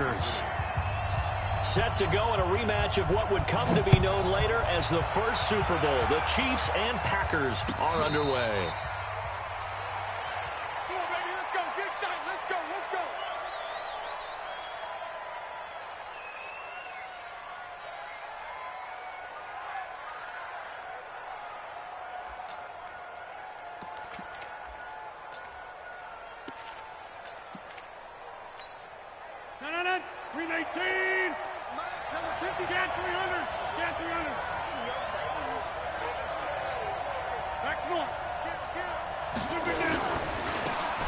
Packers. Set to go in a rematch of what would come to be known later as the first Super Bowl. The Chiefs and Packers are underway.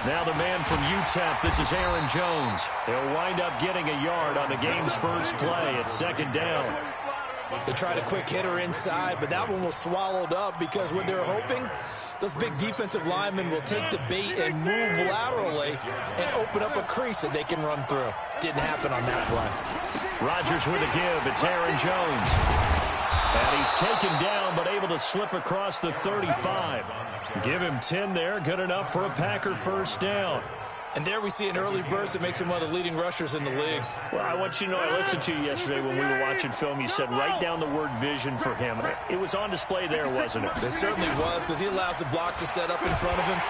Now the man from UTEP, this is Aaron Jones. He'll wind up getting a yard on the game's first play at second down. They tried a quick hitter inside, but that one was swallowed up because what they're hoping, those big defensive linemen will take the bait and move laterally and open up a crease that they can run through. Didn't happen on that play. Rodgers with a give. It's Aaron Jones. And he's taken down, but able to slip across the 35. Give him 10 there. Good enough for a Packer first down. And there we see an early burst that makes him one of the leading rushers in the league. Well, I want you to know, I listened to you yesterday when we were watching film. You said write down the word vision for him. It was on display there, wasn't it? It certainly was, because he allows the blocks to set up in front of him.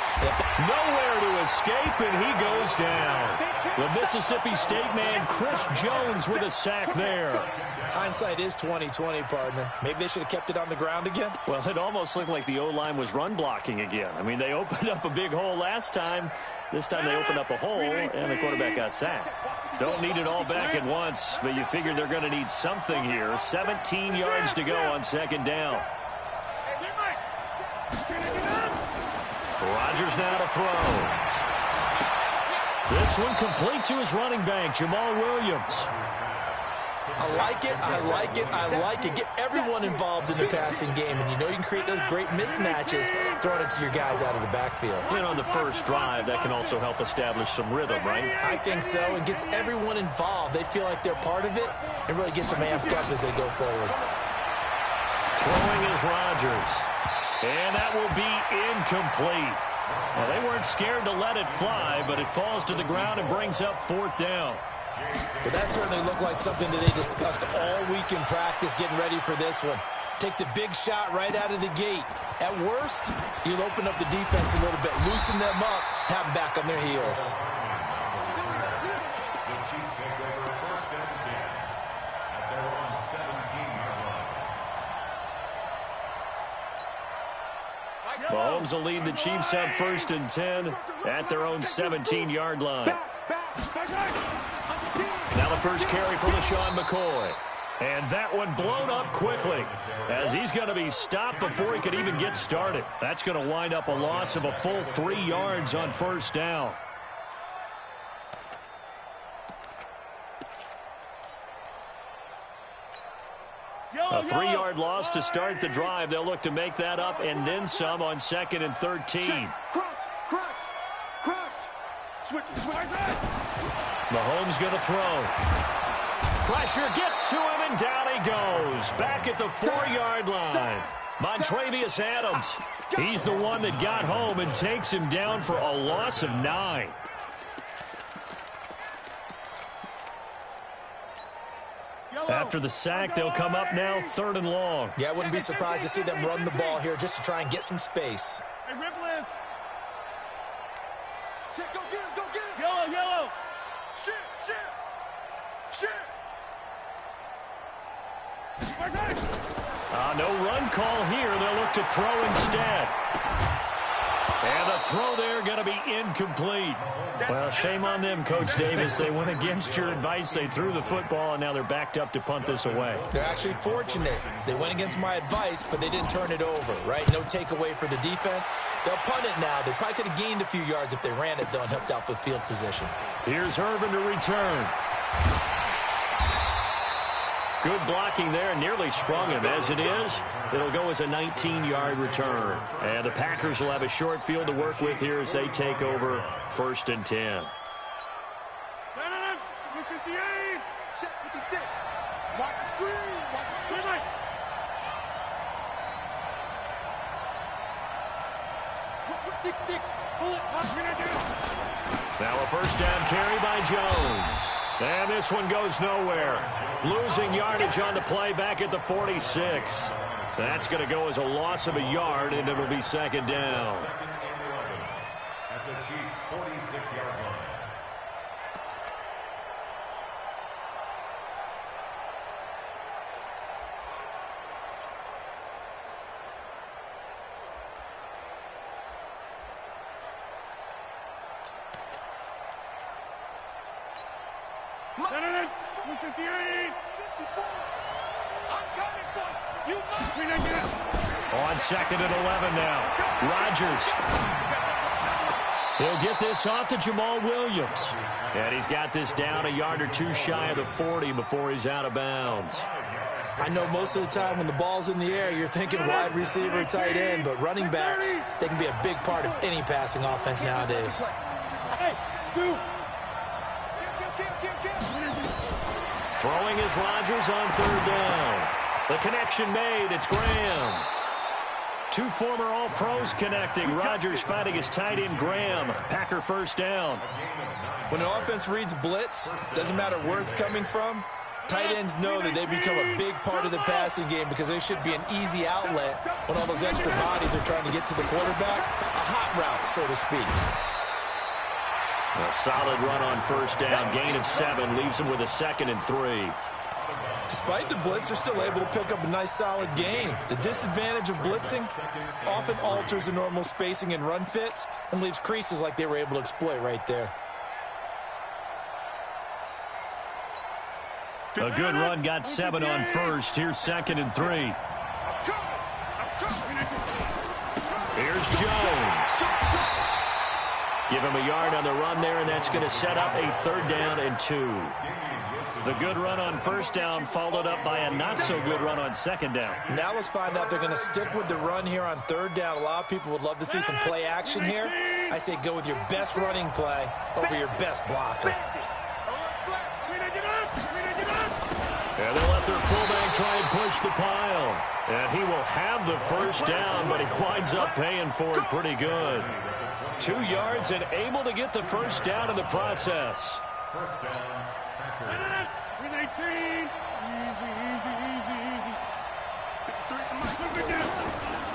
Nowhere to escape, and he goes down. The Mississippi State man, Chris Jones, with a sack there. Hindsight is 20/20, partner. Maybe they should have kept it on the ground again. Well, it almost looked like the O-line was run blocking again. I mean, they opened up a big hole last time. This time they opened up a hole, and the quarterback got sacked. Don't need it all back at once, but you figure they're going to need something here. 17 yards to go on second down. Rodgers now to throw. This one complete to his running back, Jamal Williams. I like it, I like it, I like it. Get everyone involved in the passing game, and you know you can create those great mismatches throwing it to your guys out of the backfield. And on the first drive, that can also help establish some rhythm, right? I think so, and gets everyone involved. They feel like they're part of it, and really gets them amped up as they go forward. Throwing is Rodgers, and that will be incomplete. Well, they weren't scared to let it fly, but it falls to the ground and brings up fourth down. But that certainly looked like something that they discussed all week in practice getting ready for this one. Take the big shot right out of the gate. At worst, you'll open up the defense a little bit, loosen them up, have them back on their heels. Mahomes will lead the Chiefs up 1st and 10 at their own 17-yard line. Now the first carry for LaShawn McCoy. And that one blown up quickly as he's going to be stopped before he could even get started. That's going to wind up a loss of a full 3 yards on first down. A 3-yard loss to start the drive. They'll look to make that up and then some on 2nd and 13. Mahomes going to throw. Pressure gets to him, and down he goes. Back at the 4-yard line. Montravius Adams. He's the one that got home and takes him down for a loss of 9. After the sack, they'll come up now 3rd and long. Yeah, I wouldn't be surprised to see them run the ball here just to try and get some space. Yellow. No run call here. They'll look to throw instead. And the throw there going to be incomplete. Well, shame on them, Coach Davis. They went against your advice. They threw the football, and now they're backed up to punt this away. They're actually fortunate. They went against my advice, but they didn't turn it over, right? No takeaway for the defense. They'll punt it now. They probably could have gained a few yards if they ran it, though, and helped out with field position. Here's Irvin to return. Good blocking there, nearly sprung him. As it is, it'll go as a 19-yard return. And the Packers will have a short field to work with here as they take over 1st and 10. Now a first down carry by Jones. And this one goes nowhere. Losing yardage on the play back at the 46. That's going to go as a loss of a yard, and it'll be second down. At the Chiefs' 46-yard line. On second and 11 now. Rodgers. He'll get this off to Jamal Williams. And he's got this down a yard or two shy of the 40 before he's out of bounds. I know most of the time when the ball's in the air, you're thinking wide receiver, tight end, but running backs, they can be a big part of any passing offense nowadays. Throwing is Rodgers on third down. The connection made. It's Graham. Two former All-Pros connecting. Rodgers fighting his tight end, Graham. Packer first down. When an offense reads blitz, doesn't matter where it's coming from, tight ends know that they become a big part of the passing game because there should be an easy outlet when all those extra bodies are trying to get to the quarterback. A hot route, so to speak. A solid run on first down. Gain of 7 leaves him with a 2nd and 3. Despite the blitz, they're still able to pick up a nice, solid gain. The disadvantage of blitzing often alters the normal spacing and run fits and leaves creases like they were able to exploit right there. A good run got 7 on first. Here's 2nd and 3. Here's Jones. Give him a yard on the run there, and that's going to set up a 3rd down and 2. The good run on first down followed up by a not-so-good run on 2nd down. Now let's find out if they're going to stick with the run here on 3rd down. A lot of people would love to see some play action here. I say go with your best running play over your best blocker. And they'll let their fullback try and push the pile. And he will have the first down, but he winds up paying for it pretty good. 2 yards and able to get the first down in the process. First down, Packers.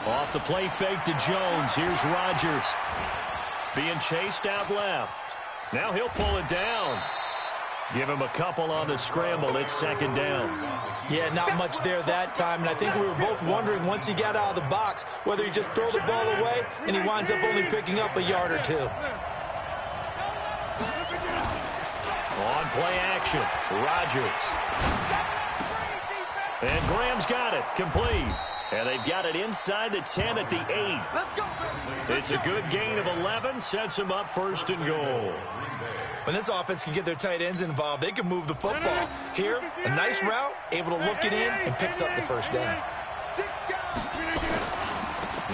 Off the play fake to Jones. Here's Rodgers. Being chased out left. Now he'll pull it down. Give him a couple on the scramble. It's 2nd down. Yeah, not much there that time. And I think we were both wondering once he got out of the box whether he just throw the ball away and he winds up only picking up a yard or 2. On play action, Rodgers. And Graham's got it, complete. And they've got it inside the 10 at the 8. It's a good gain of 11, sets him up 1st and goal. When this offense can get their tight ends involved, they can move the football. Here, a nice route, able to look it in, and picks up the first down.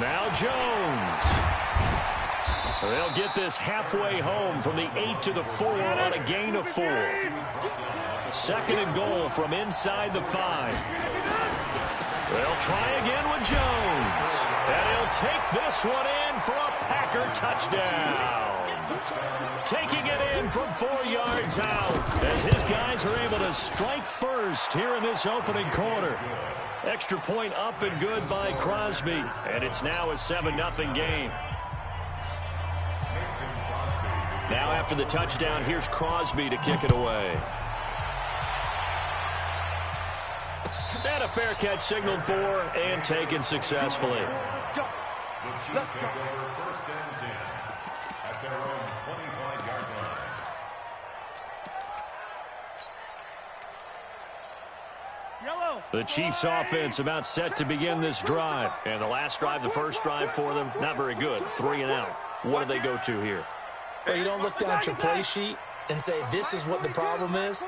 Now Jones. They'll get this halfway home from the 8 to the 4 on a gain of 4. 2nd and goal from inside the 5. They'll try again with Jones. And he'll take this one in for a Packer touchdown. Taking it in from 4 yards out as his guys are able to strike first here in this opening quarter. Extra point up and good by Crosby. And it's now a 7-0 game. Now after the touchdown, here's Crosby to kick it away. And a fair catch signaled for and taken successfully. The Chiefs take over 1st and 10 at their own 25-yard line. The Chiefs offense about set to begin this drive. And the last drive, the first drive for them, not very good. 3 and out. What do they go to here? Well, you don't look down at your play sheet and say, this is what the problem is.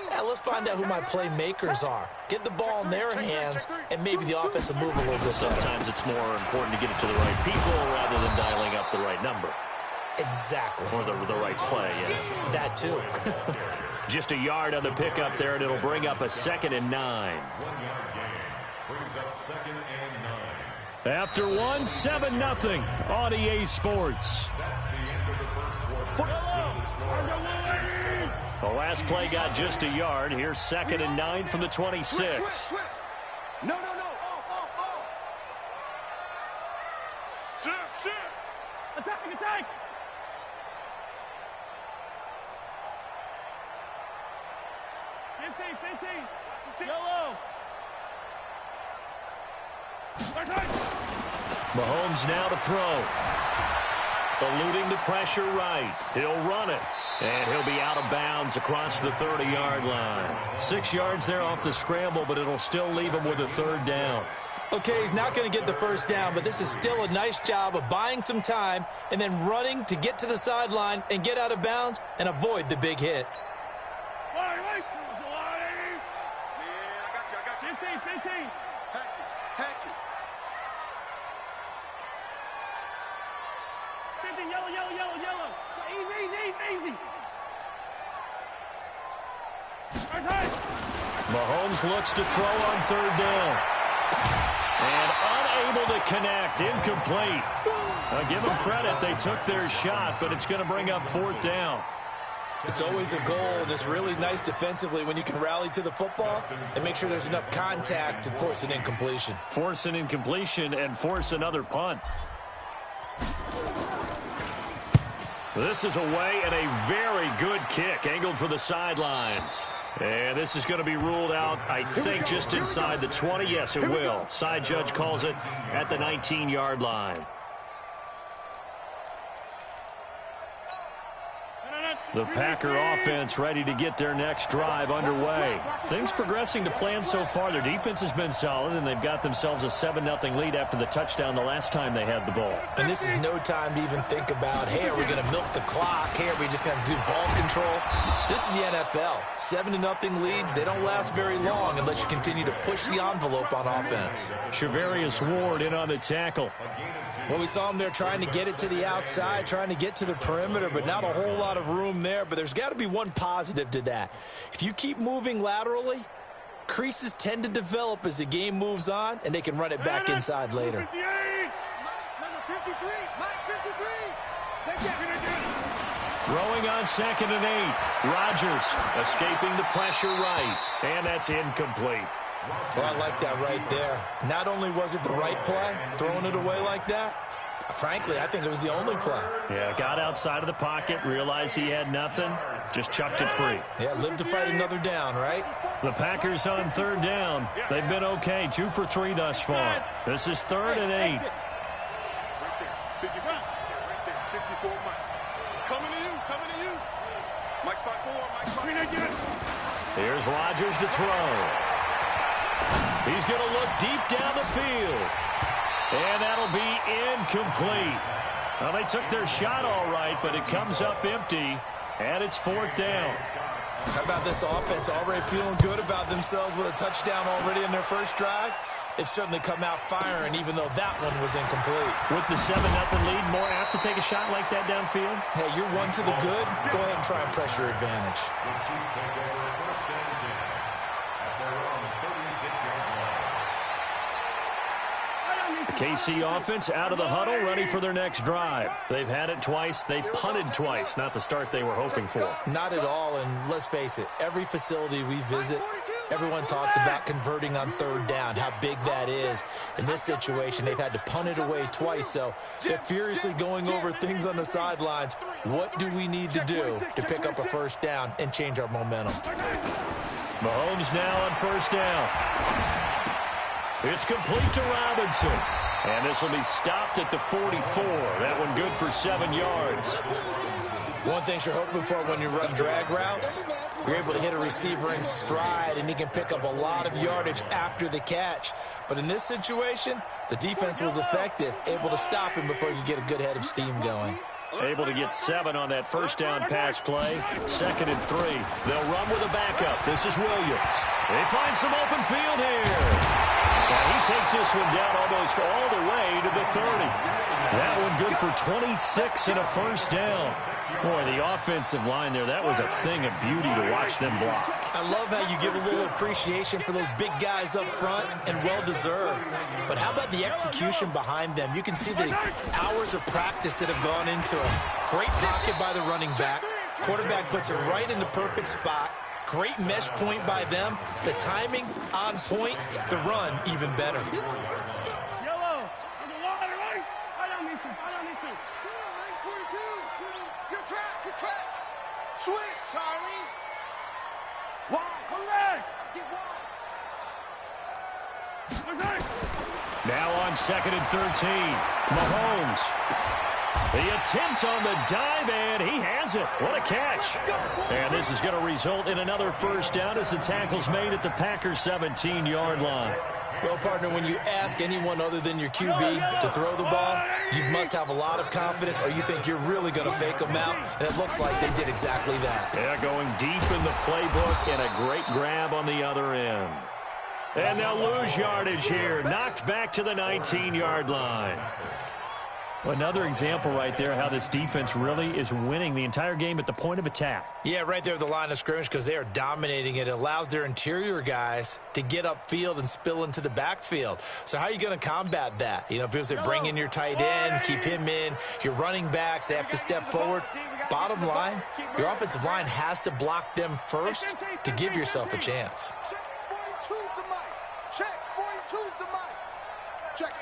Yeah, let's find out who my playmakers are. Get the ball in their hands, and maybe the offense will move a little bit better. Sometimes it's more important to get it to the right people rather than dialing up the right number. Exactly. Or the right play, yeah. That too. Just a yard on the pickup there, and it'll bring up a 2nd and 9. 1-yard gain brings up 2nd and 9. After 1, 7-0 on EA Sports. That's the end of the first quarter. The last play got just a yard. Here's 2nd and 9 from the 26. Switch. No. Off. Shift. Attack. 15. Yellow. Mahomes now to throw. Eluding the pressure right. He'll run it. And he'll be out of bounds across the 30-yard line. 6 yards there off the scramble, but it'll still leave him with a 3rd down. Okay, he's not going to get the 1st down, but this is still a nice job of buying some time and then running to get to the sideline and get out of bounds and avoid the big hit. Wait. Yeah, I got you. 15. Hatch you. 15, yellow. Easy. Mahomes looks to throw on 3rd down. And unable to connect. Incomplete. Now give them credit. They took their shot, but it's going to bring up 4th down. It's always a goal, and it's really nice defensively when you can rally to the football and make sure there's enough contact to force an incompletion. Force an incompletion and force another punt. This is away and a very good kick, angled for the sidelines. And this is going to be ruled out, I think, just inside the 20. Yes, it will. Side judge calls it at the 19-yard line. The Packer offense ready to get their next drive underway. Things progressing to plan so far. Their defense has been solid, and they've got themselves a 7-0 lead after the touchdown the last time they had the ball. And this is no time to even think about, hey, are we going to milk the clock? Hey, are we just going to do ball control? This is the NFL. 7-0 leads, they don't last very long unless you continue to push the envelope on offense. Shavarius Ward in on the tackle. Well, we saw him there trying to get it to the outside, trying to get to the perimeter, but not a whole lot of room there. But there's got to be one positive to that. If you keep moving laterally, creases tend to develop as the game moves on, and they can run it back inside later. Number 53. Throwing on 2nd and 8. Rodgers escaping the pressure right, and that's incomplete. Well, I like that right there. Not only was it the right play, throwing it away like that, frankly, I think it was the only play. Yeah, got outside of the pocket, realized he had nothing, just chucked it free. Yeah, live to fight another down, right? The Packers on 3rd down. They've been okay, 2 for 3 thus far. This is 3rd and 8. 54, Mike. Coming to you. Mike 5-4. Here's Rodgers to throw. He's going to look deep down the field. And that'll be incomplete. Well, they took their shot all right, but it comes up empty, and it's 4th down. How about this offense already feeling good about themselves with a touchdown already in their first drive? They've certainly come out firing, even though that one was incomplete. With the 7-0 lead, more apt to take a shot like that downfield? Hey, you're one to the good. Go ahead and try and pressure advantage. KC offense out of the huddle, ready for their next drive. They've had it twice. They've punted twice. Not the start they were hoping for. Not at all, and let's face it, every facility we visit, everyone talks about converting on 3rd down, how big that is. In this situation, they've had to punt it away twice, so they're furiously going over things on the sidelines. What do we need to do to pick up a 1st down and change our momentum? Mahomes now on 1st down. It's complete to Robinson. And this will be stopped at the 44. That one good for 7 yards. One thing you're hoping for when you run drag routes, you're able to hit a receiver in stride, and he can pick up a lot of yardage after the catch. But in this situation, the defense was effective, able to stop him before you get a good head of steam going. Able to get 7 on that 1st down pass play. 2nd and 3. They'll run with a backup. This is Williams. They find some open field here. And he takes this one down almost all the way to the 30. That one good for 26 and a 1st down. Boy, the offensive line there, that was a thing of beauty to watch them block. I love how you give a little appreciation for those big guys up front, and well-deserved. But how about the execution behind them? You can see the hours of practice that have gone into it. Great pocket by the running back. Quarterback puts it right in the perfect spot. Great mesh point by them. The timing on point. The run even better. Yellow. On the water, right? I don't need to. Nice 42. Good track. Switch, Charlie. Wide. Come back. Get wide. Okay. Now on 2nd and 13. Mahomes. The attempt on the dive, and he has it. What a catch. And this is going to result in another first down as the tackle's made at the Packers' 17-yard line. Well, partner, when you ask anyone other than your QB to throw the ball, you must have a lot of confidence or you think you're really going to fake them out, and it looks like they did exactly that. Yeah, going deep in the playbook and a great grab on the other end. And they'll lose yardage here. Knocked back to the 19-yard line. Another example right there how this defense really is winning the entire game at the point of attack. Yeah, right there at the line of scrimmage because they are dominating it. It allows their interior guys to get upfield and spill into the backfield. So how are you going to combat that? You know, because they bring in your tight end, keep him in. Your running backs, they have to step forward. Bottom line, your offensive line has to block them first to give yourself a chance. Check 42's the mic. Check 42's the mic. Check.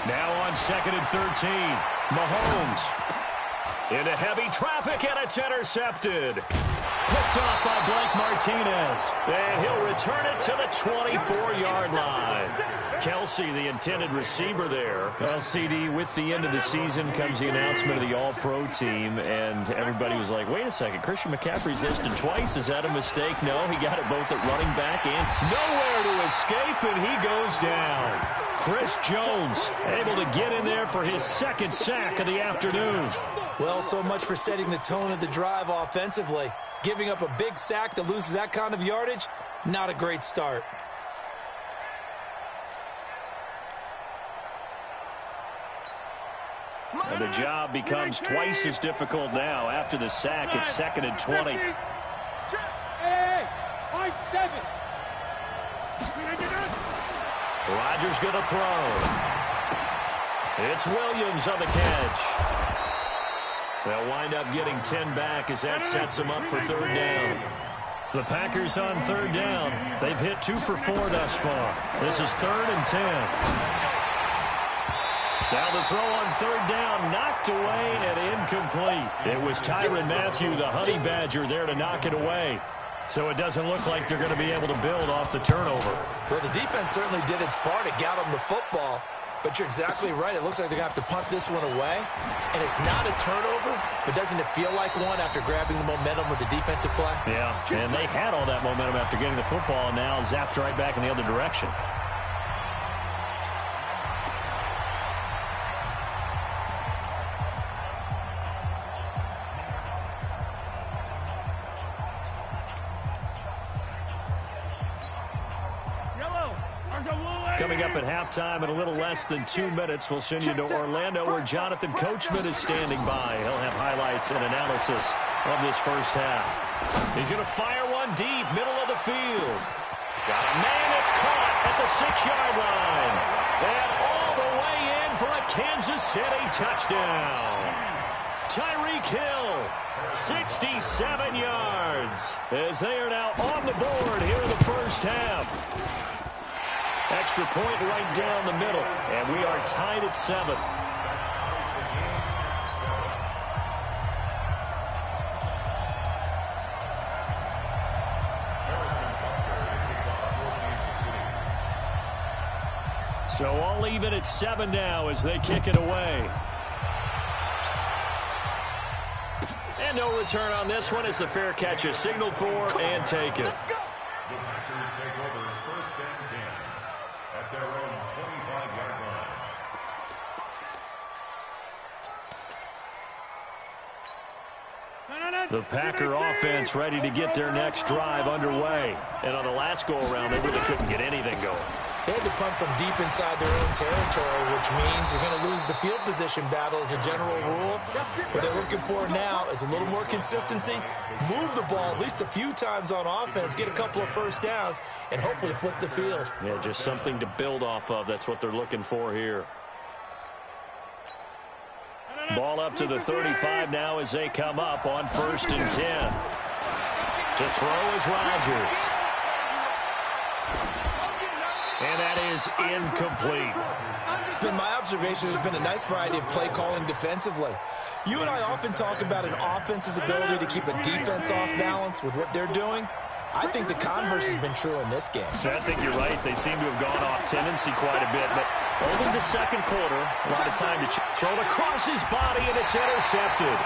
Now on 2nd and 13. Mahomes. Into heavy traffic, and it's intercepted. Picked off by Blake Martinez. And he'll return it to the 24-yard line. Kelsey, the intended receiver there. Well, CD, with the end of the season comes the announcement of the All-Pro team, and everybody was like, wait a second, Christian McCaffrey's listed twice. Is that a mistake? No, he got it both at running back and nowhere to escape, and he goes down. Chris Jones able to get in there for his second sack of the afternoon. Well, so much for setting the tone of the drive offensively. Giving up a big sack that loses that kind of yardage, not a great start. And the job becomes twice as difficult now. After the sack, it's 2nd and 20. Hey, 5-7. Rodgers going to throw. It's Williams on the catch. They'll wind up getting 10 back as that sets them up for 3rd down. The Packers on 3rd down. They've hit 2 for 4 thus far. This is 3rd and 10. Now the throw on 3rd down, knocked away and incomplete. It was Tyrann Mathieu, the Honey Badger, there to knock it away. So it doesn't look like they're going to be able to build off the turnover. Well, the defense certainly did its part. It got them the football. But you're exactly right. It looks like they're going to have to punt this one away. And it's not a turnover, but doesn't it feel like one after grabbing the momentum with the defensive play? Yeah, and they had all that momentum after getting the football, and now zapped right back in the other direction. Coming up at halftime in a little less than 2 minutes, we'll send you to Orlando where Jonathan Coachman is standing by. He'll have highlights and analysis of this first half. He's going to fire one deep, middle of the field. Got a man that's caught at the 6-yard line. And all the way in for a Kansas City touchdown. Tyreek Hill, 67 yards, as they are now on the board here in the first half. Extra point right down the middle, and we are tied at 7. So all even at 7 now as they kick it away. And no return on this one as the fair catch is signaled for and taken. The Packers take over 1st and 10 at their own 25-yard line. The Packer offense ready to get their next drive underway. And on the last go-around, they really couldn't get anything going. They had to punt from deep inside their own territory, which means you're going to lose the field position battle as a general rule. What they're looking for now is a little more consistency, move the ball at least a few times on offense, get a couple of first downs, and hopefully flip the field. Yeah, just something to build off of. That's what they're looking for here. Ball up to the 35 now as they come up on 1st and 10. To throw is Rodgers. And that is incomplete. It's been my observation there's been a nice variety of play calling defensively. You and I often talk about an offense's ability to keep a defense off balance with what they're doing. I think the converse has been true in this game. I think you're right. They seem to have gone off tendency quite a bit, but only the second quarter. A lot of time to throw it across his body, and it's intercepted.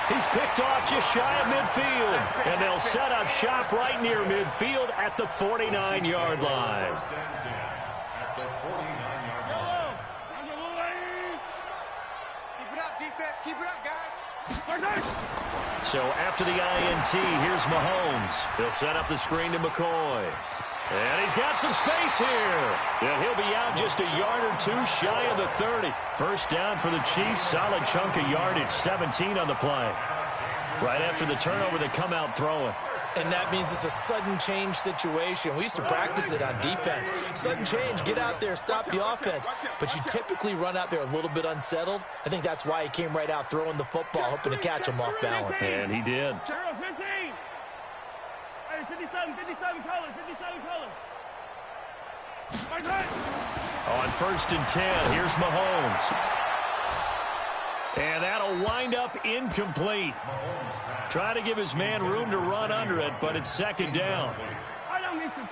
He's picked off just shy of midfield, and they'll set up shop right near midfield at the 49-yard line. Keep it up, defense. Keep it up, guys. So after the INT, here's Mahomes. He'll set up the screen to McCoy. And he's got some space here. And he'll be out just a yard or two shy of the 30. First down for the Chiefs. Solid chunk of yardage, 17 on the play. Right after the turnover, they come out throwing. And that means it's a sudden change situation. We used to practice it on defense. Sudden change, get out there, stop the offense. But you typically run out there a little bit unsettled. I think that's why he came right out throwing the football, hoping to catch him off balance. And he did. 15. Hey, 57 color. On 1st and 10, here's Mahomes. And that'll wind up incomplete. Try to give his man room to run under it, but it's second down.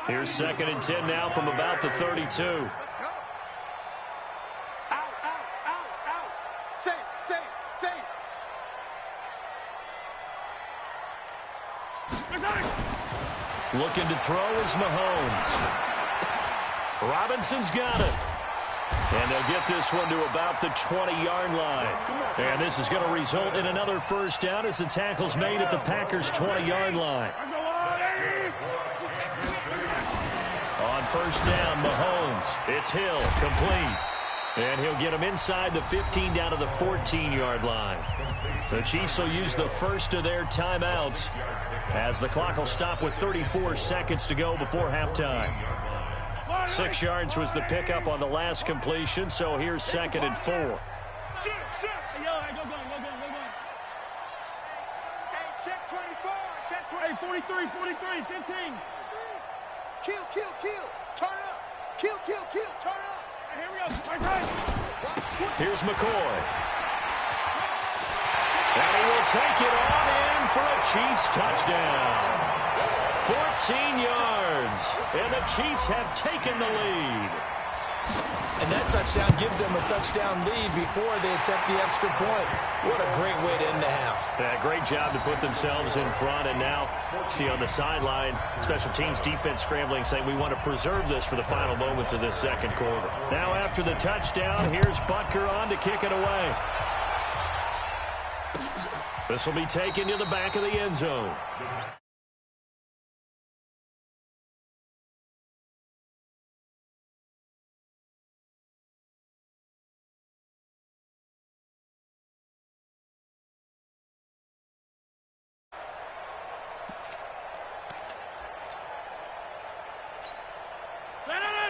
Here's 2nd and 10 now from about the 32. Let's go. Out. Safe. Looking to throw is Mahomes. Robinson's got it. And they'll get this one to about the 20-yard line. And this is going to result in another first down as the tackle's made at the Packers' 20-yard line. On first down, Mahomes. It's Hill, complete. And he'll get him inside the 15 down to the 14-yard line. The Chiefs will use the first of their timeouts as the clock will stop with 34 seconds to go before halftime. 6 yards was the pickup on the last completion, so here's 2nd and 4. Hey, go. Hey, check 24. Hey, 43, 15. Kill. Turn up. Kill. Turn up. Hey, here we go. Here's McCoy. And he will take it on in for a Chiefs touchdown. 14 yards, and the Chiefs have taken the lead. And that touchdown gives them a touchdown lead before they attempt the extra point. What a great way to end the half. Yeah, great job to put themselves in front, and now see on the sideline, special teams defense scrambling, saying we want to preserve this for the final moments of this second quarter. Now after the touchdown, here's Butker on to kick it away. This will be taken to the back of the end zone.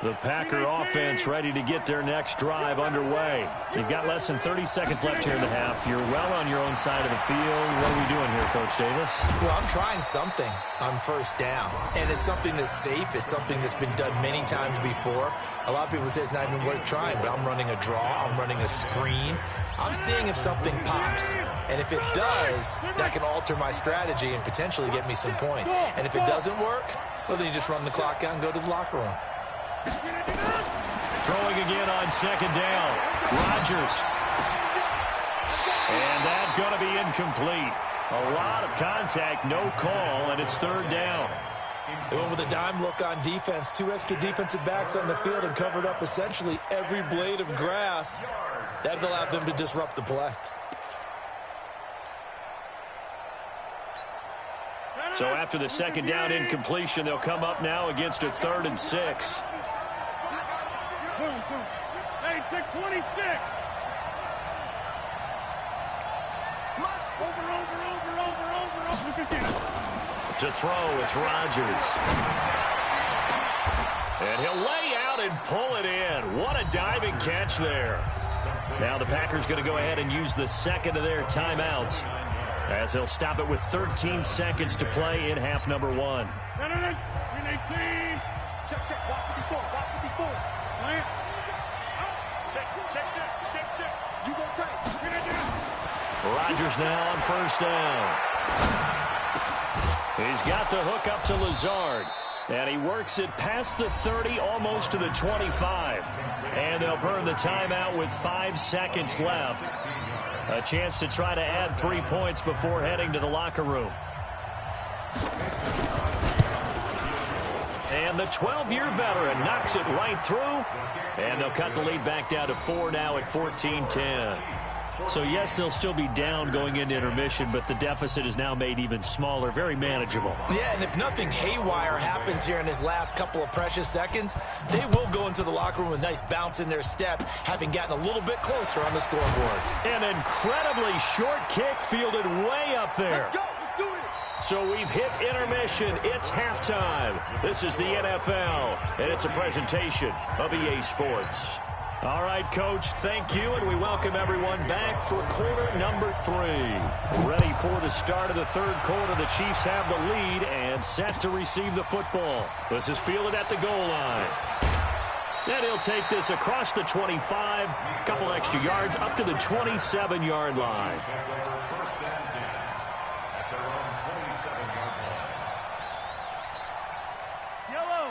The Packer offense ready to get their next drive underway. You've got less than 30 seconds left here in the half. You're well on your own side of the field. What are we doing here, Coach Davis? Well, I'm trying something on first down. And it's something that's safe. It's something that's been done many times before. A lot of people say it's not even worth trying, but I'm running a draw. I'm running a screen. I'm seeing if something pops. And if it does, that can alter my strategy and potentially get me some points. And if it doesn't work, well, then you just run the clock out and go to the locker room. Throwing again on second down. Rodgers. And that's going to be incomplete. A lot of contact, no call, and it's third down. They went with a dime look on defense. 2 extra defensive backs on the field and covered up essentially every blade of grass. That allowed them to disrupt the play. So after the second down incompletion, they'll come up now against a 3rd and 6. Hey, check 26. Over. To throw, it's Rodgers. And he'll lay out and pull it in. What a diving catch there. Now the Packers going to go ahead and use the second of their timeouts as they'll stop it with 13 seconds to play in half number 1. Check, check. Watch 54. Watch 54. Check. You go tight. Rodgers now on first down. He's got the hook up to Lazard. And he works it past the 30, almost to the 25. And they'll burn the timeout with 5 seconds left. A chance to try to add 3 points before heading to the locker room. And the 12-year veteran knocks it right through. And they'll cut the lead back down to 4 now at 14-10. So, yes, they'll still be down going into intermission, but the deficit is now made even smaller, very manageable. Yeah, and if nothing haywire happens here in his last couple of precious seconds, they will go into the locker room with a nice bounce in their step, having gotten a little bit closer on the scoreboard. An incredibly short kick fielded way up there. Let's go. Let's do it. So we've hit intermission. It's halftime. This is the NFL, and it's a presentation of EA Sports. All right, Coach, thank you, and we welcome everyone back for quarter number 3. Ready for the start of the third quarter. The Chiefs have the lead and set to receive the football. This is fielded at the goal line. And he'll take this across the 25, a couple extra yards, up to the 27-yard line.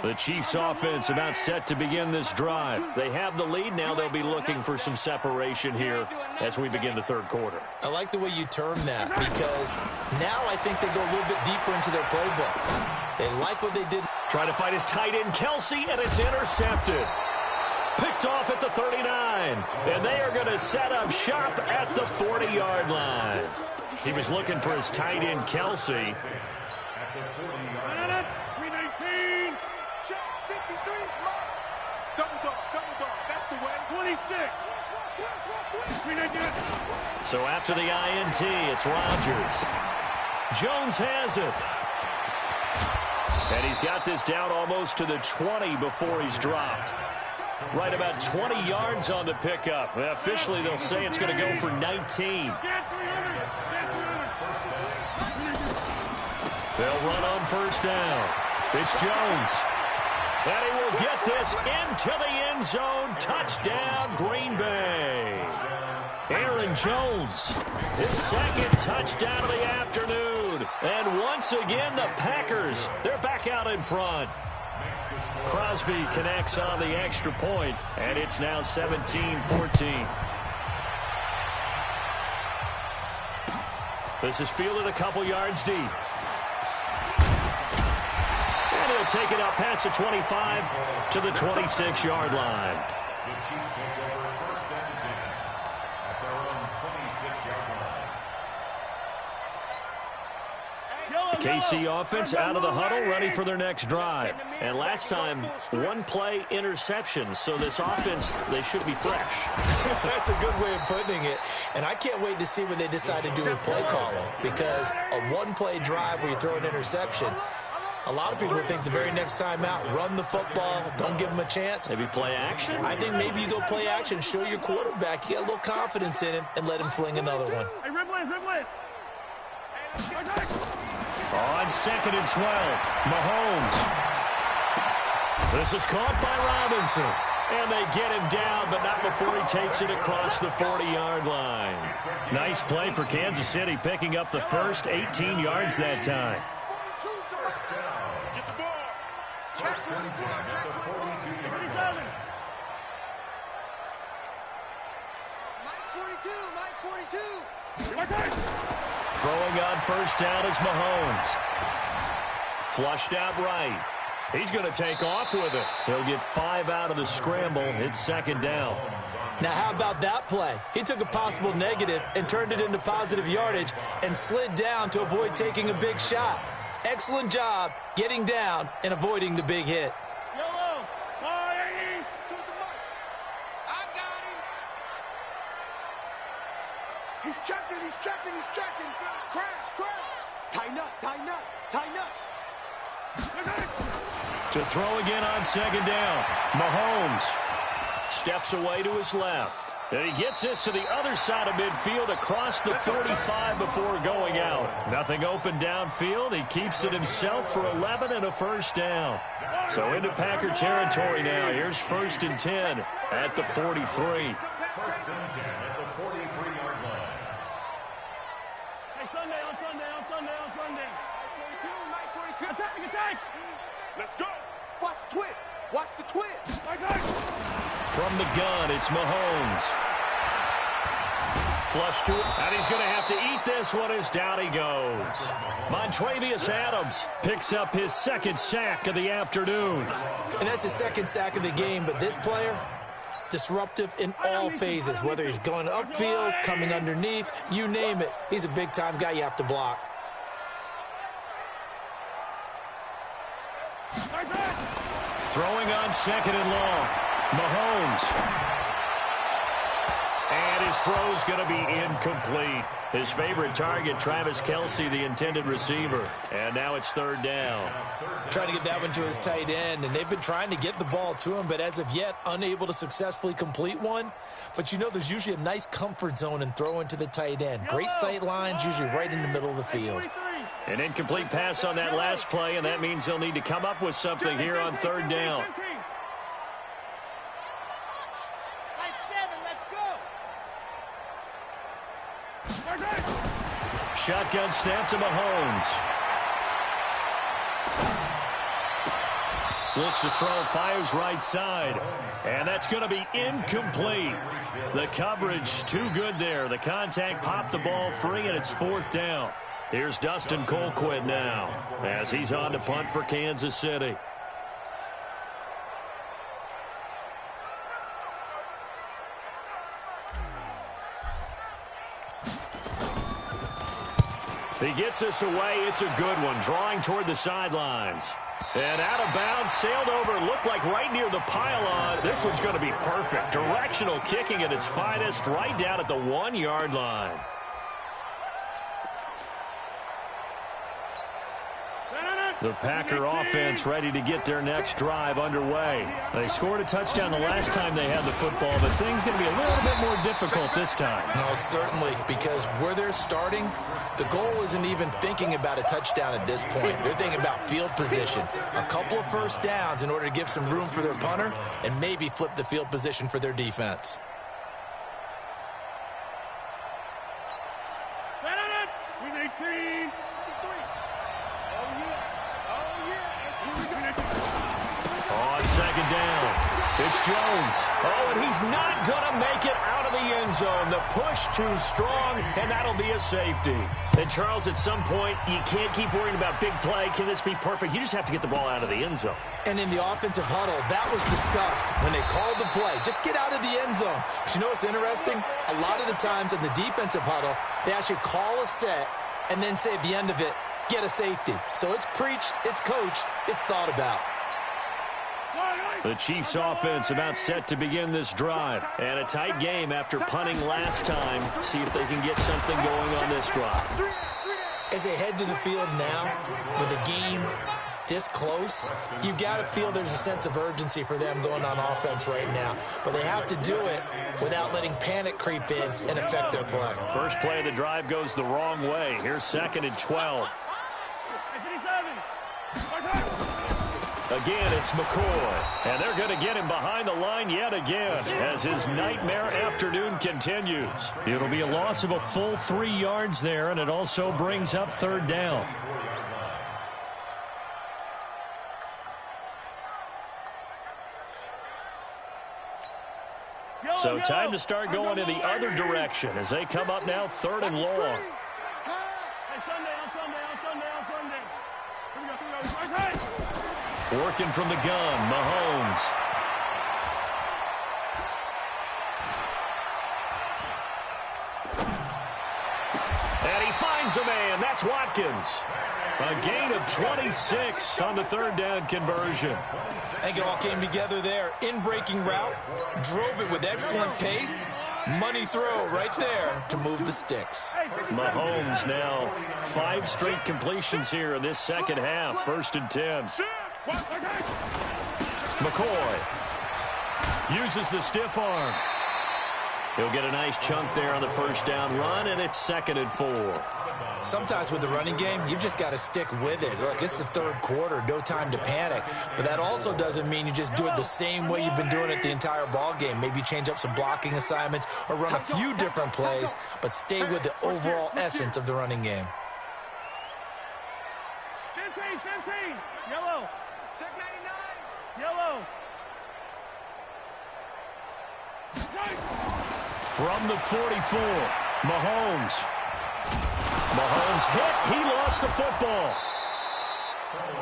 The Chiefs offense about set to begin this drive. They have the lead. Now they'll be looking for some separation here as we begin the third quarter. I like the way you term that, because now I think they go a little bit deeper into their playbook. They like what they did. Trying to fight his tight end, Kelsey, and it's intercepted. Picked off at the 39. And they are going to set up shop at the 40-yard line. He was looking for his tight end, Kelsey. So after the INT, it's Rodgers. Jones has it. And he's got this down almost to the 20 before he's dropped. Right about 20 yards on the pickup. Officially, they'll say it's going to go for 19. They'll run on first down. It's Jones. And he will get this into the end zone. Touchdown, Green Bay. Aaron Jones, his second touchdown of the afternoon. And once again, the Packers, they're back out in front. Crosby connects on the extra point, and it's now 17-14. This is fielded a couple yards deep. And he'll take it out past the 25 to the 26-yard line. KC offense out of the huddle, ready for their next drive. And last time, one play interception. So this offense, they should be fresh. That's a good way of putting it. And I can't wait to see what they decide to do with play calling. Because a one-play drive where you throw an interception, a lot of people think the very next time out, run the football, don't give them a chance. Maybe play action? I think maybe you go play action, show your quarterback, you get a little confidence in him, and let him fling another one. Hey, Riblet. On second and 12, Mahomes. This is caught by Robinson. And they get him down, but not before he takes it across the 40-yard line. Nice play for Kansas City, picking up the first 18 yards that time. Get the ball. Check 42. Check 42. Mike 42. Throwing on first down is Mahomes. Flushed out right. He's going to take off with it. He'll get 5 out of the scramble. It's second down. Now, how about that play? He took a possible negative and turned it into positive yardage and slid down to avoid taking a big shot. Excellent job getting down and avoiding the big hit. Yellow. I got him. He's checking. Crash. Tighten up. To throw again on second down. Mahomes steps away to his left. And he gets this to the other side of midfield across the 45 before going out. Nothing open downfield. He keeps it himself for 11 and a first down. So into Packer territory now. Here's 1st and 10 at the 43. 1st and 10 at the 43-yard line. Hey, Sunday, on Sunday. 42. Attack! Let's go. Watch the twist. Watch the twist. From the gun, it's Mahomes. Flush to it, and he's going to have to eat this one as down he goes. Montravius Adams picks up his 2nd sack of the afternoon. And that's his 2nd sack of the game, but this player, disruptive in all phases, whether he's going upfield, coming underneath, you name it. He's a big-time guy you have to block. Throwing on 2nd and long. Mahomes. And his throw's going to be incomplete. His favorite target, Travis Kelce, the intended receiver. And now it's 3rd down. Trying to get that one to his tight end, and they've been trying to get the ball to him, but as of yet, unable to successfully complete one. But you know there's usually a nice comfort zone in throwing to the tight end. Great sight lines, usually right in the middle of the field. An incomplete pass on that last play, and that means they'll need to come up with something here on 3rd down. Shotgun snap to Mahomes. Looks to throw, fires right side. And that's going to be incomplete. The coverage too good there. The contact popped the ball free, and it's 4th down. Here's Dustin Colquitt now as he's on to punt for Kansas City. He gets us away. It's a good one. Drawing toward the sidelines. And out of bounds, sailed over, looked like right near the pylon. This one's going to be perfect. Directional kicking at its finest, right down at the 1-yard line. The Packer offense ready to get their next drive underway. They scored a touchdown the last time they had the football, but things going to be a little bit more difficult this time. No, certainly, because where they're starting, the goal isn't even thinking about a touchdown at this point. They're thinking about field position. A couple of first downs in order to give some room for their punter and maybe flip the field position for their defense. It's Jones. Oh, and he's not going to make it out of the end zone. The push too strong, and that'll be a safety. And, Charles, at some point, you can't keep worrying about big play. Can this be perfect? You just have to get the ball out of the end zone. And in the offensive huddle, that was discussed when they called the play. Just get out of the end zone. But you know what's interesting? A lot of the times in the defensive huddle, they actually call a set and then say at the end of it, get a safety. So it's preached, it's coached, it's thought about. The Chiefs offense about set to begin this drive. And a tight game after punting last time. See if they can get something going on this drive. As they head to the field now, with the game this close, you've got to feel there's a sense of urgency for them going on offense right now. But they have to do it without letting panic creep in and affect their play. First play of the drive goes the wrong way. Here's 2nd and 12. Again, it's McCoy, and they're going to get him behind the line yet again as his nightmare afternoon continues. It'll be a loss of a full 3 yards there, and it also brings up 3rd down. So time to start going in the other direction as they come up now 3rd and long. Hey, Sunday. Here we go. Working from the gun, Mahomes. And he finds a man. That's Watkins. A gain of 26 on the 3rd down conversion. I think it all came together there. In-breaking route, drove it with excellent pace. Money throw right there to move the sticks. Mahomes now 5 straight completions here in this second half. 1st and 10. McCoy uses the stiff arm. He'll get a nice chunk there on the first down run, and it's 2nd and 4. Sometimes with the running game, you've just got to stick with it. Look, it's the third quarter, no time to panic. But that also doesn't mean you just do it the same way you've been doing it the entire ball game. Maybe change up some blocking assignments or run a few different plays, but stay with the overall essence of the running game. 15, yellow. Check 99. Yellow. From the 44, Mahomes. Mahomes hit. He lost the football.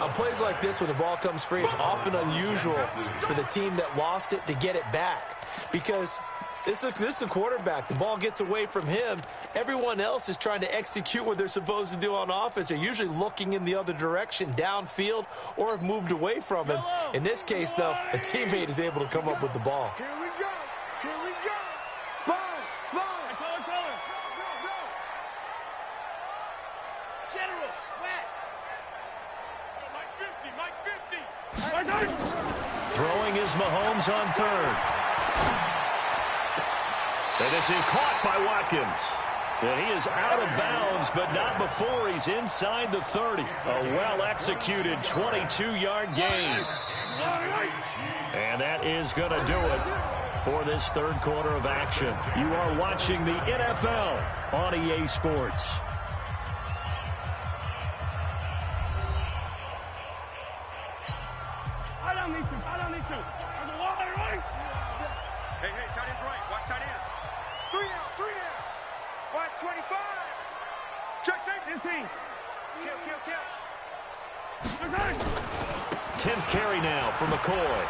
On plays like this, when the ball comes free, it's often unusual for the team that lost it to get it back. Because this is the quarterback. The ball gets away from him. Everyone else is trying to execute what they're supposed to do on offense. They're usually looking in the other direction, downfield, or have moved away from him. In this case, though, a teammate is able to come up with the ball. Here we go. Here we go. Sponge. Color. General. West. Mike 50. Throwing is Mahomes on 3rd. And this is caught by Watkins. And he is out of bounds, but not before he's inside the 30. A well-executed 22-yard gain. And that is going to do it for this third quarter of action. You are watching the NFL on EA Sports. I don't need to. There's a wall there, right? Hey, tight end's right. Watch tight end. 3 down. Watch 25. Check safety. 15. Kill. 10th carry now for McCoy.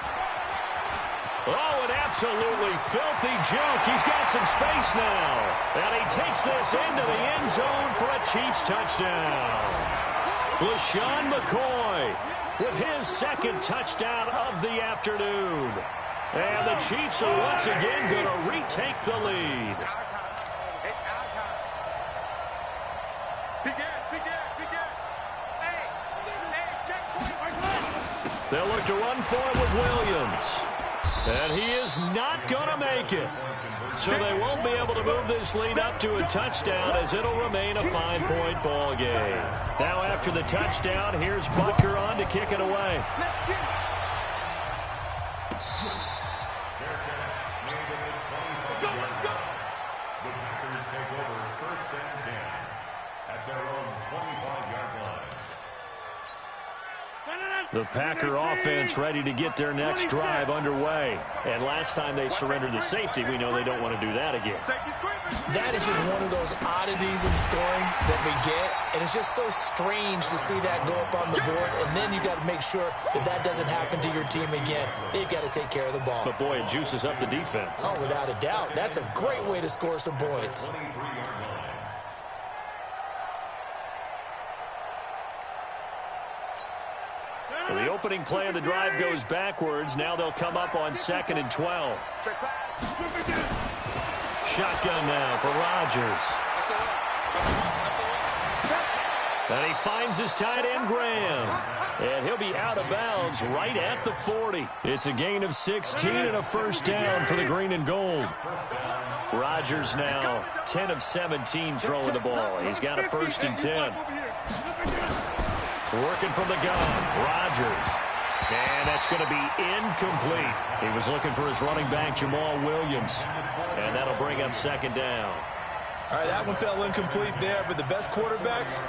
Oh, an absolutely filthy juke. He's got some space now. And he takes this into the end zone for a Chiefs touchdown. LaShawn McCoy with his 2nd touchdown of the afternoon. And the Chiefs are once again going to retake the lead. It's our time. Begin. Hey, check 20. They'll look to run for it with Williams. And he is not going to make it. So they won't be able to move this lead up to a touchdown as it'll remain a 5-point ball game. Now after the touchdown, here's Butker on to kick it away. The Packers take over 1st and 10 at their own 25-yard line. The Packer offense ready to get their next drive underway. And last time they surrendered the safety, we know they don't want to do that again. That is just one of those oddities in scoring that we get, and it's just so strange to see that go up on the board, and then you got to make sure that doesn't happen to your team again. They've got to take care of the ball. But boy, it juices up the defense. Oh, without a doubt. That's a great way to score some points. So the opening play of the drive goes backwards. Now they'll come up on 2nd and 12. Shotgun now for Rodgers. And he finds his tight end, Graham. And he'll be out of bounds right at the 40. It's a gain of 16 and a first down for the green and gold. Rodgers now 10 of 17 throwing the ball. He's got a 1st and 10. Working from the gun, Rodgers. And that's going to be incomplete. He was looking for his running back, Jamal Williams. And that'll bring up 2nd down. All right, that one fell incomplete there, but the best quarterbacks,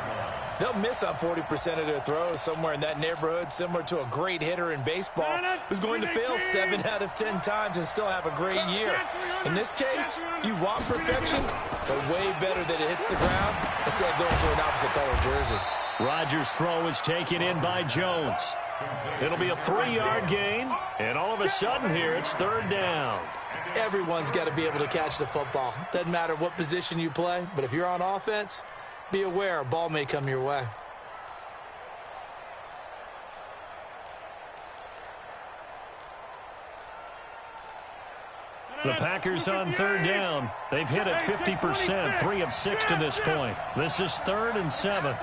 they'll miss on 40% of their throws, somewhere in that neighborhood, similar to a great hitter in baseball who's going to fail 7 out of 10 times and still have a great year. In this case, you want perfection, but way better that it hits the ground instead of going to an opposite color jersey. Rodgers' throw is taken in by Jones. It'll be a 3-yard gain, and all of a sudden here it's 3rd down. Everyone's got to be able to catch the football. Doesn't matter what position you play, but if you're on offense, be aware a ball may come your way. The Packers on 3rd down. They've hit it 50%, 3 of 6 to this point. This is 3rd and 7.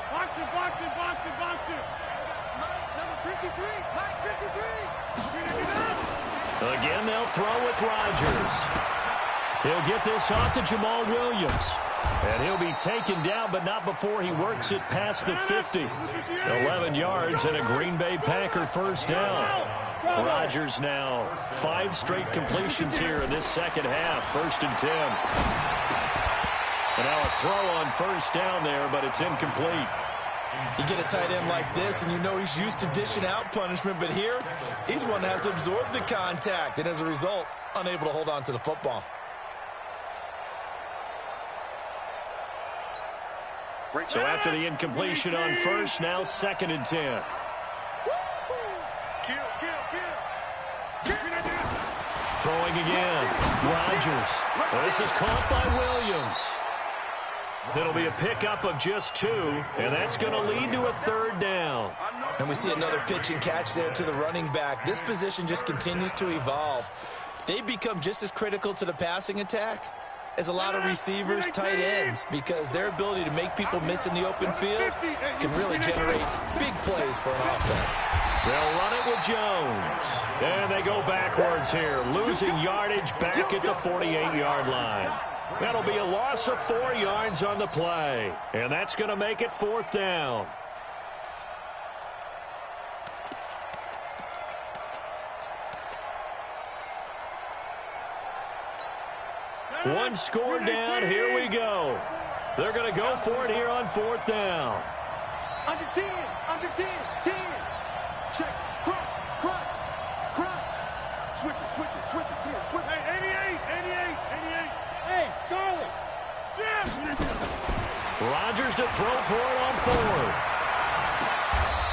Box it. Number 53. Mike 53. Again, they'll throw with Rodgers. He'll get this off to Jamal Williams. And he'll be taken down, but not before he works it past the 50. 11 yards and a Green Bay Packer first down. Rodgers now 5 straight completions here in this second half. 1st and 10. And now a throw on first down there, but it's incomplete. You get a tight end like this, and you know he's used to dishing out punishment, but here, he's one that has to absorb the contact, and as a result, unable to hold on to the football. So after the incompletion on first, now 2nd and 10. Throwing again. Rodgers. This is caught by Williams. It'll be a pickup of just 2, and that's going to lead to a 3rd down. And we see another pitch and catch there to the running back. This position just continues to evolve. They become just as critical to the passing attack as a lot of receivers, tight ends, because their ability to make people miss in the open field can really generate big plays for an offense. They'll run it with Jones. And they go backwards here, losing yardage back at the 48-yard line. That'll be a loss of 4 yards on the play. And that's going to make it 4th down. One score down. Here we go. They're going to go for it here on 4th down. Under 10, under 10, 10. Check, crunch, crunch, crunch. Switch it, switch it, switch it. Here, switch it. Hey, 88, 88, 88. Hey, Charlie. Jim. Rodgers to throw for it on 4th.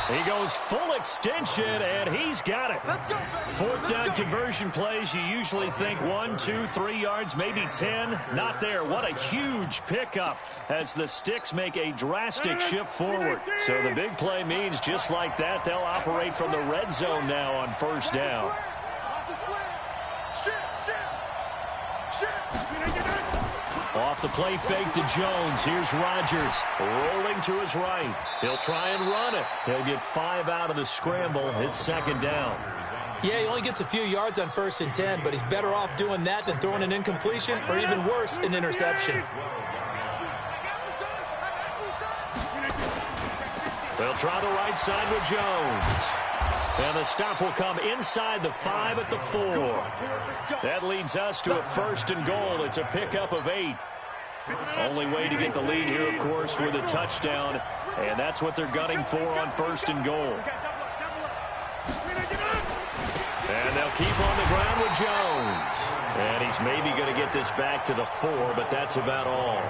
He goes full extension, and he's got it. 4th down conversion plays, you usually think 1, 2, 3 yards, maybe 10. Not there. What a huge pickup as the sticks make a drastic shift forward. So the big play means just like that, they'll operate from the red zone now on 1st down. Off the play fake to Jones. Here's Rodgers rolling to his right. He'll try and run it. He'll get 5 out of the scramble. It's 2nd down. Yeah, he only gets a few yards on 1st and 10, but he's better off doing that than throwing an incompletion or even worse, an interception. They'll try the right side with Jones. And the stop will come inside the 5 at the 4. That leads us to a 1st and goal. It's a pickup of 8. Only way to get the lead here, of course, with a touchdown. And that's what they're gunning for on 1st and goal. And they'll keep on the ground with Jones. And he's maybe going to get this back to the 4, but that's about all.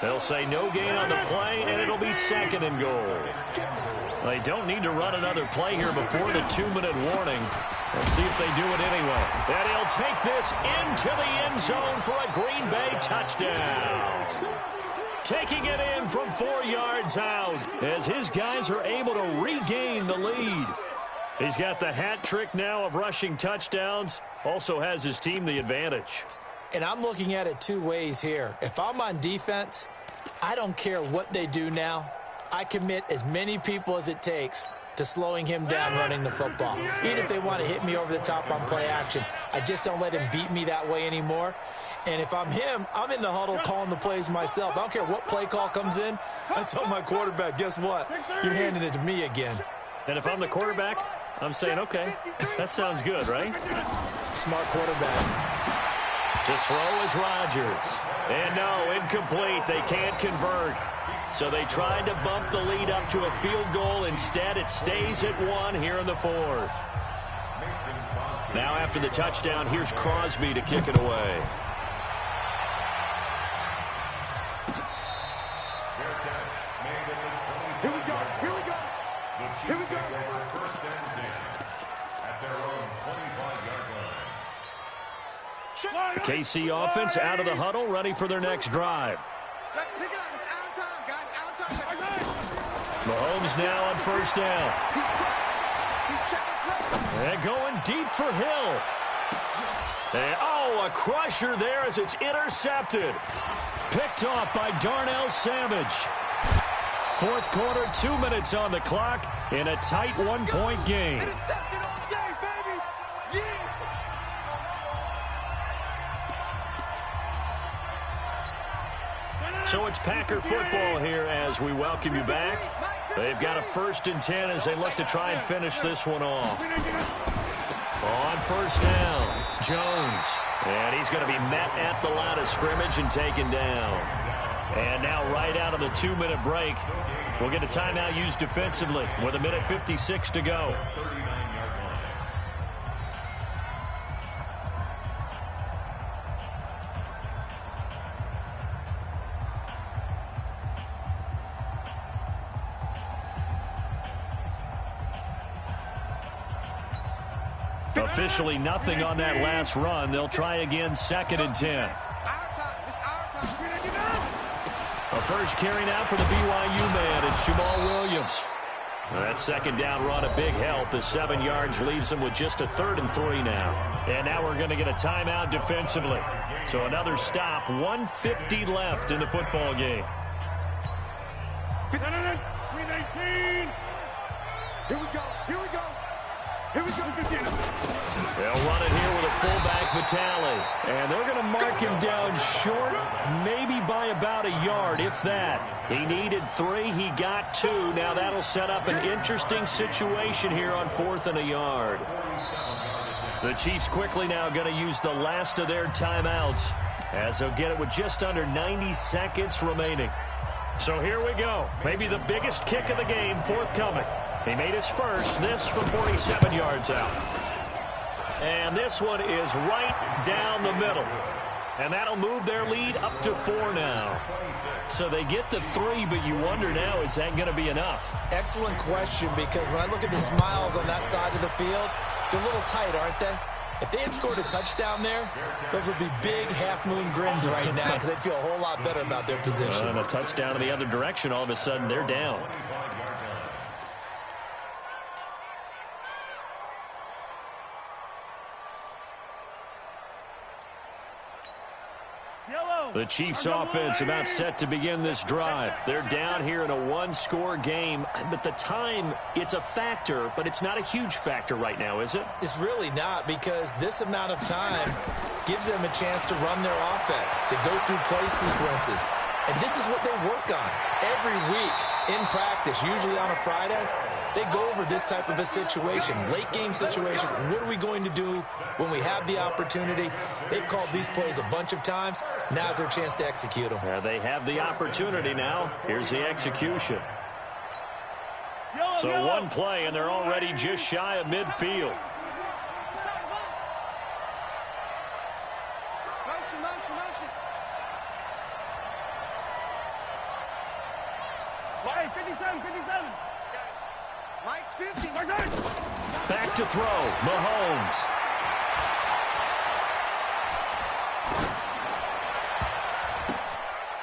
They'll say no gain on the play, and it'll be 2nd and goal. They don't need to run another play here before the 2-minute warning. Let's see if they do it anyway. And he'll take this into the end zone for a Green Bay touchdown. Taking it in from 4 yards out as his guys are able to regain the lead. He's got the hat trick now of rushing touchdowns. Also has his team the advantage. And I'm looking at it 2 ways here. If I'm on defense, I don't care what they do now. I commit as many people as it takes to slowing him down running the football. Even if they want to hit me over the top on play action, I just don't let him beat me that way anymore. And if I'm him, I'm in the huddle calling the plays myself. I don't care what play call comes in. I tell my quarterback, guess what? You're handing it to me again. And if I'm the quarterback, I'm saying, okay, that sounds good, right? Smart quarterback. To throw is Rodgers. And no, incomplete. They can't convert. So they tried to bump the lead up to a field goal. Instead, it stays at 1 here in the 4th. Now after the touchdown, here's Crosby to kick it away. Here we go, here we go, here we go. First and 10 at their own 25-yard line. KC offense out of the huddle, ready for their next drive. Let's pick it up. It's out of time, guys. Out of time. Mahomes now on 1st down. He's checking. And going deep for Hill. And, oh, a crusher there as it's intercepted. Picked off by Darnell Savage. 4th quarter, 2 minutes on the clock in a tight 1-point game. Interception all day, baby. Yeah. So it's Packer football here as we welcome you back. They've got a 1st and 10 as they look to try and finish this one off. On 1st down, Jones. And he's going to be met at the line of scrimmage and taken down. And now right out of the 2-minute break, we'll get a timeout used defensively with 1:56 to go. Officially nothing on that last run. They'll try again 2nd and 10. A first carry now for the BYU man. It's Jamal Williams. That 2nd down run, a big help as 7 yards leaves them with just a 3rd and 3 now. And now we're going to get a timeout defensively. So another stop, 1:50 left in the football game. 3:19. Here we go. Here we go. Here we go. They'll run it here with a fullback, Vitale. And they're going to mark him down short, maybe by about a yard, if that. He needed 3. He got 2. Now that'll set up an interesting situation here on 4th and a yard. The Chiefs quickly now going to use the last of their timeouts as they'll get it with just under 90 seconds remaining. So here we go. Maybe the biggest kick of the game forthcoming. He made his first, this from 47 yards out. And this one is right down the middle. And that'll move their lead up to 4 now. So they get the 3, but you wonder now, is that going to be enough? Excellent question, because when I look at the smiles on that side of the field, they're a little tight, aren't they? If they had scored a touchdown there, those would be big half-moon grins right now because they'd feel a whole lot better about their position. And a touchdown in the other direction, all of a sudden they're down. The Chiefs offense about set to begin this drive. They're down here in a 1-score game, but the time, it's a factor, but it's not a huge factor right now, is it? It's really not, because this amount of time gives them a chance to run their offense, to go through play sequences. And this is what they work on every week in practice, usually on a Friday. They go over this type of a situation, late game situation. What are we going to do when we have the opportunity? They've called these plays a bunch of times. Now's their chance to execute them. They have the opportunity now. Here's the execution. So one play, and they're already just shy of midfield. Motion, motion, motion. Mike, 57, 57. Mike's 50. Back to throw, Mahomes.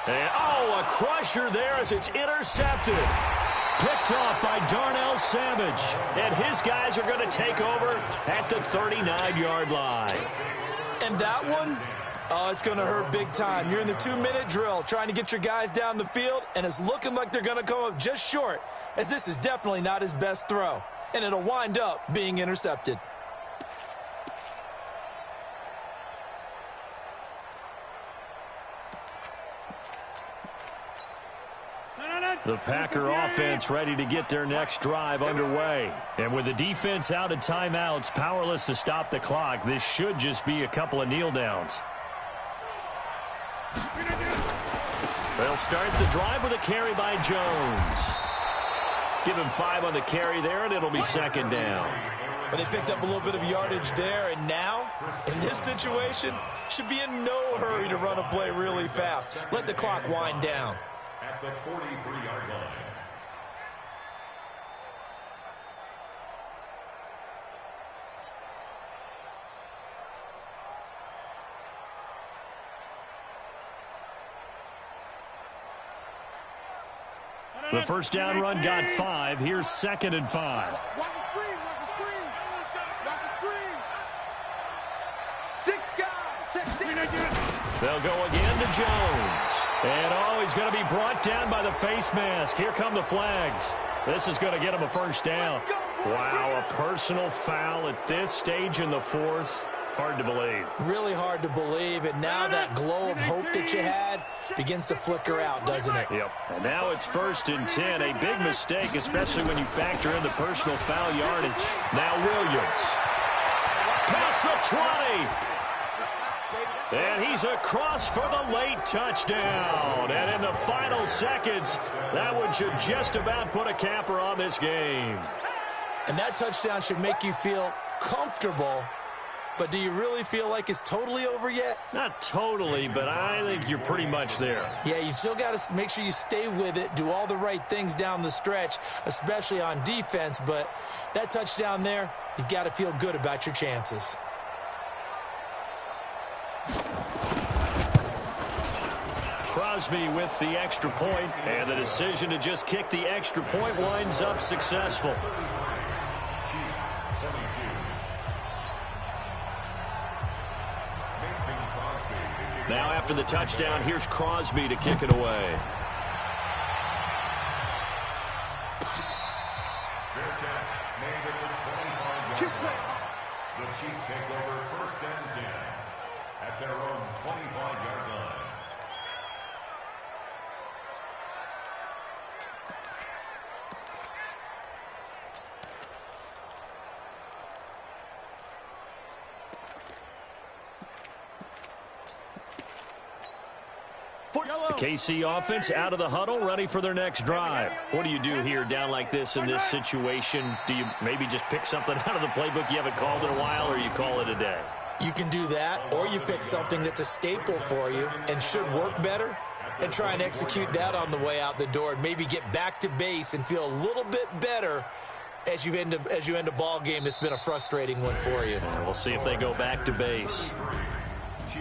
And, a crusher there as it's intercepted. Picked off by Darnell Savage. And his guys are going to take over at the 39-yard line. And that one, it's going to hurt big time. You're in the 2-minute drill trying to get your guys down the field, and it's looking like they're going to come up just short, as this is definitely not his best throw. And it'll wind up being intercepted. The Packer offense ready to get their next drive underway. And with the defense out of timeouts, powerless to stop the clock, this should just be a couple of kneel downs. They'll start the drive with a carry by Jones. Give him 5 on the carry there, and it'll be 2nd down. But they picked up a little bit of yardage there, and now, in this situation, should be in no hurry to run a play really fast. Let the clock wind down. At the 43-yard line. The first down run got 5. Here's 2nd and 5. Watch the screen, watch the screen. Watch the screen. 6 guys. Check. They'll go again to Jones. And, he's going to be brought down by the face mask. Here come the flags. This is going to get him a first down. Wow, a personal foul at this stage in the 4th. Hard to believe. Really hard to believe, and now that glow of hope that you had begins to flicker out, doesn't it? Yep. And now it's 1st and 10. A big mistake, especially when you factor in the personal foul yardage. Now Williams. Past the 20. And he's across for the late touchdown. And in the final seconds, that one should just about put a capper on this game. And that touchdown should make you feel comfortable. But do you really feel like it's totally over yet? Not totally, but I think you're pretty much there. Yeah, you've still got to make sure you stay with it, do all the right things down the stretch, especially on defense. But that touchdown there, you've got to feel good about your chances. Crosby with the extra point, and the decision to just kick the extra point winds up successful. Now after the touchdown, here's Crosby to kick it away. Fair catch made at the 25-yard line. The Chiefs take over 1st and 10 at their own 25-yard line. The KC offense out of the huddle, ready for their next drive. What do you do here down like this in this situation? Do you maybe just pick something out of the playbook you haven't called in a while, or you call it a day? You can do that, or you pick something that's a staple for you and should work better and try and execute that on the way out the door and maybe get back to base and feel a little bit better as you end a ball game that's been a frustrating one for you. And we'll see if they go back to base.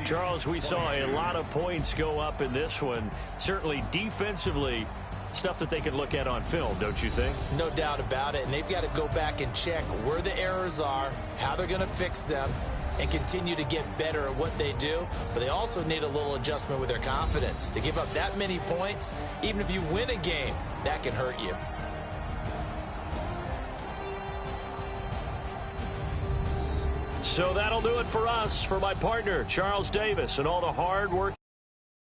Charles, we saw a lot of points go up in this one. Certainly defensively, stuff that they can look at on film, don't you think? No doubt about it, and they've got to go back and check where the errors are, how they're going to fix them, and continue to get better at what they do. But they also need a little adjustment with their confidence. To give up that many points, even if you win a game, that can hurt you. So that'll do it for us. For my partner, Charles Davis, and all the hard work